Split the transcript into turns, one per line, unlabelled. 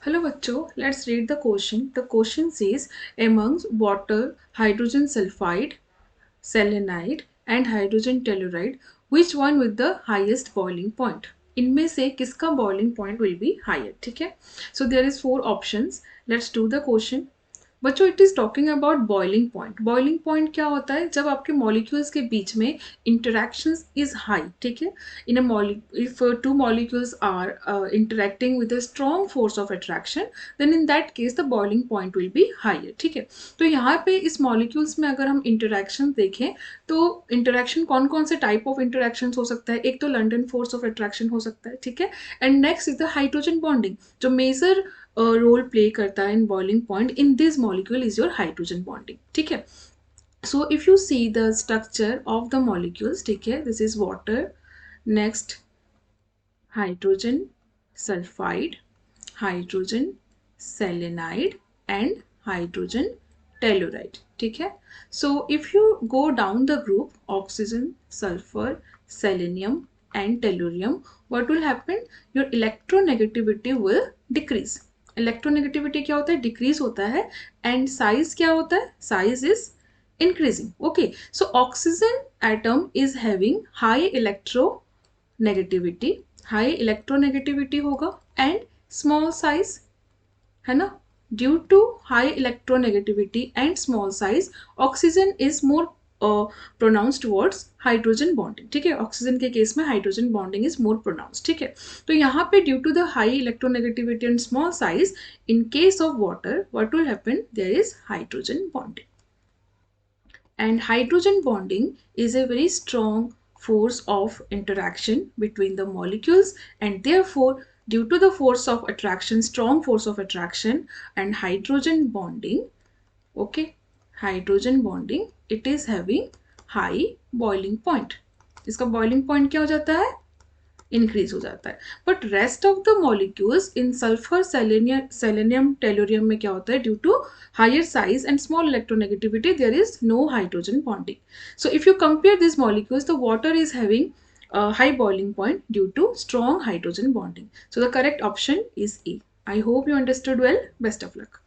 Hello बच्चों, let's read the question. The question says amongst water, hydrogen sulfide, selenide and hydrogen telluride, which one with the highest boiling point? इनमें से किसका boiling point will be higher? ठीक है. So there is 4 options. Let's do the question. बच्चों it is talking about boiling point. Boiling point क्या होता है? जब आपके मॉलिक्यूल्स के बीच में इंटरेक्शंस इज हाई. ठीक है. In a if two molecules are interacting with a strong force of attraction, then in that case the boiling point will be higher. ठीक है. तो यहाँ पे इस मॉलिक्यूल्स में अगर हम इंटरेक्शन देखें तो इंटरेक्शन कौन कौन से टाइप ऑफ इंटरेक्शन हो सकता है? एक तो लंडन फोर्स ऑफ अट्रैक्शन हो सकता है. ठीक है. And next is the hydrogen bonding, जो मेजर रोल प्ले करता है in boiling point in this molecule is your hydrogen bonding. ठीक है. सो if you see the structure of the molecules, ठीक है, this is water, next hydrogen sulphide, hydrogen selenide and hydrogen telluride. ठीक है. सो if you go down the group oxygen, sulphur, selenium and tellurium, what will happen? Your electronegativity will decrease. Electronegativity क्या होता है? Decrease होता है. And size क्या होता है? Size is increasing. Okay. So oxygen atom is having high electronegativity. High electronegativity होगा and small size, है ना. Due to high electronegativity and small size, oxygen is more pronounce towards hydrogen bonding. ठीक है. Oxygen के case में hydrogen bonding is more pronounce. ठीक है. तो यहाँ पे due to the high electronegativity and small size, in case of water what will happen? There is hydrogen bonding. And hydrogen bonding is a very strong force of interaction between the molecules, and therefore due to the force of attraction, strong force of attraction and hydrogen bonding, okay, hydrogen bonding, it is having high boiling point. इसका boiling point क्या हो जाता है? Increase हो जाता है. But rest of the molecules in sulphur, selenium, tellurium में क्या होता है? Due to higher size and small electronegativity there is no hydrogen bonding. So if you compare this molecules, the water is having high boiling point due to strong hydrogen bonding. So the correct option is A. I hope you understood well. Best of luck.